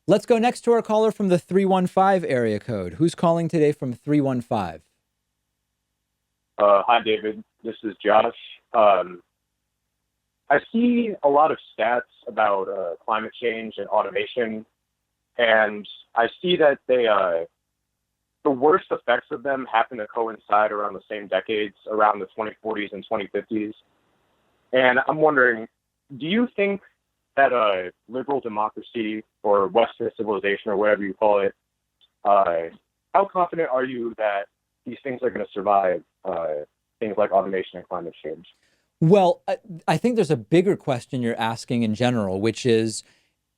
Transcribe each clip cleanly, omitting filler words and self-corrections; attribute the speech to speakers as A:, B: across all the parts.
A: Let's go next to our caller from the 315 area code. Who's calling today from 315?
B: Hi, David. This is Josh. Um, I see a lot of stats about climate change and automation, and I see that the worst effects of them happen to coincide around the same decades, around the 2040s and 2050s. And I'm wondering, do you think that liberal democracy or Western civilization or whatever you call it, uh, how confident are you that these things are going to survive things like automation and climate change?
A: Well, I think there's a bigger question you're asking in general, which is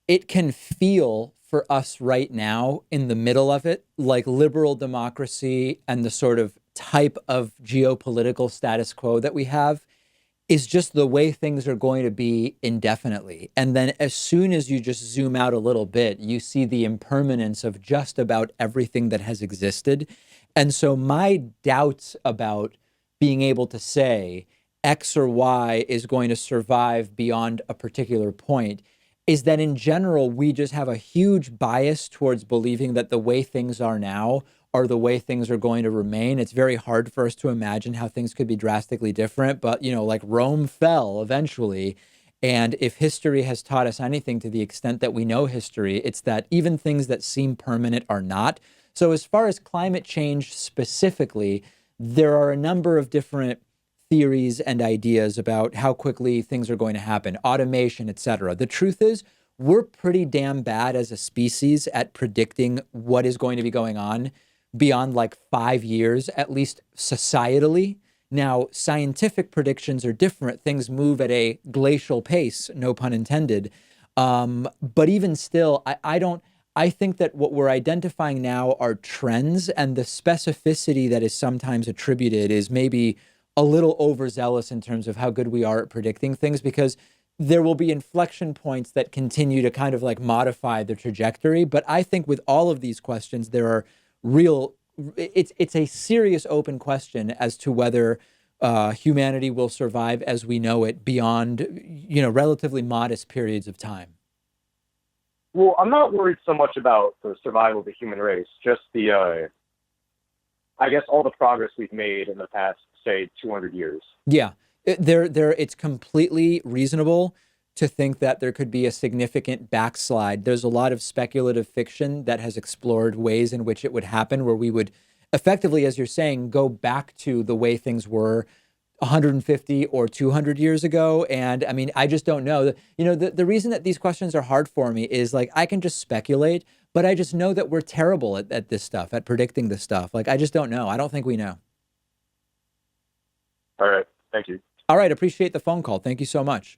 A: it can feel for us right now in the middle of it like liberal democracy and the sort of type of geopolitical status quo that we have is just the way things are going to be indefinitely. And then as soon as you just zoom out a little bit, you see the impermanence of just about everything that has existed. And so my doubts about being able to say X or Y is going to survive beyond a particular point is that in general, we just have a huge bias towards believing that the way things are now are the way things are going to remain. It's very hard for us to imagine how things could be drastically different, but like Rome fell eventually. And if history has taught us anything to the extent that we know history, it's that even things that seem permanent are not. So as far as climate change specifically, there are a number of different theories and ideas about how quickly things are going to happen, automation, et cetera. The truth is, we're pretty damn bad as a species at predicting what is going to be going on beyond like 5 years, at least societally. Now, scientific predictions are different. Things move at a glacial pace, no pun intended. But even still, I don't. I think that what we're identifying now are trends, and the specificity that is sometimes attributed is maybe a little overzealous in terms of how good we are at predicting things because there will be inflection points that continue to kind of like modify the trajectory. But I think with all of these questions, there are real, it's a serious open question as to whether humanity will survive as we know it beyond, relatively modest periods of time.
B: Well, I'm not worried so much about the survival of the human race, just I guess, all the progress we've made in the past, say, 200 years.
A: Yeah, it's completely reasonable to think that there could be a significant backslide. There's a lot of speculative fiction that has explored ways in which it would happen, where we would effectively, as you're saying, go back to the way things were 150 or 200 years ago. And I mean, I just don't know. The reason that these questions are hard for me is like I can just speculate, but I just know that we're terrible at this stuff, at predicting this stuff. Like, I just don't know. I don't think we know.
B: All right. Thank you.
A: All right. Appreciate the phone call. Thank you so much.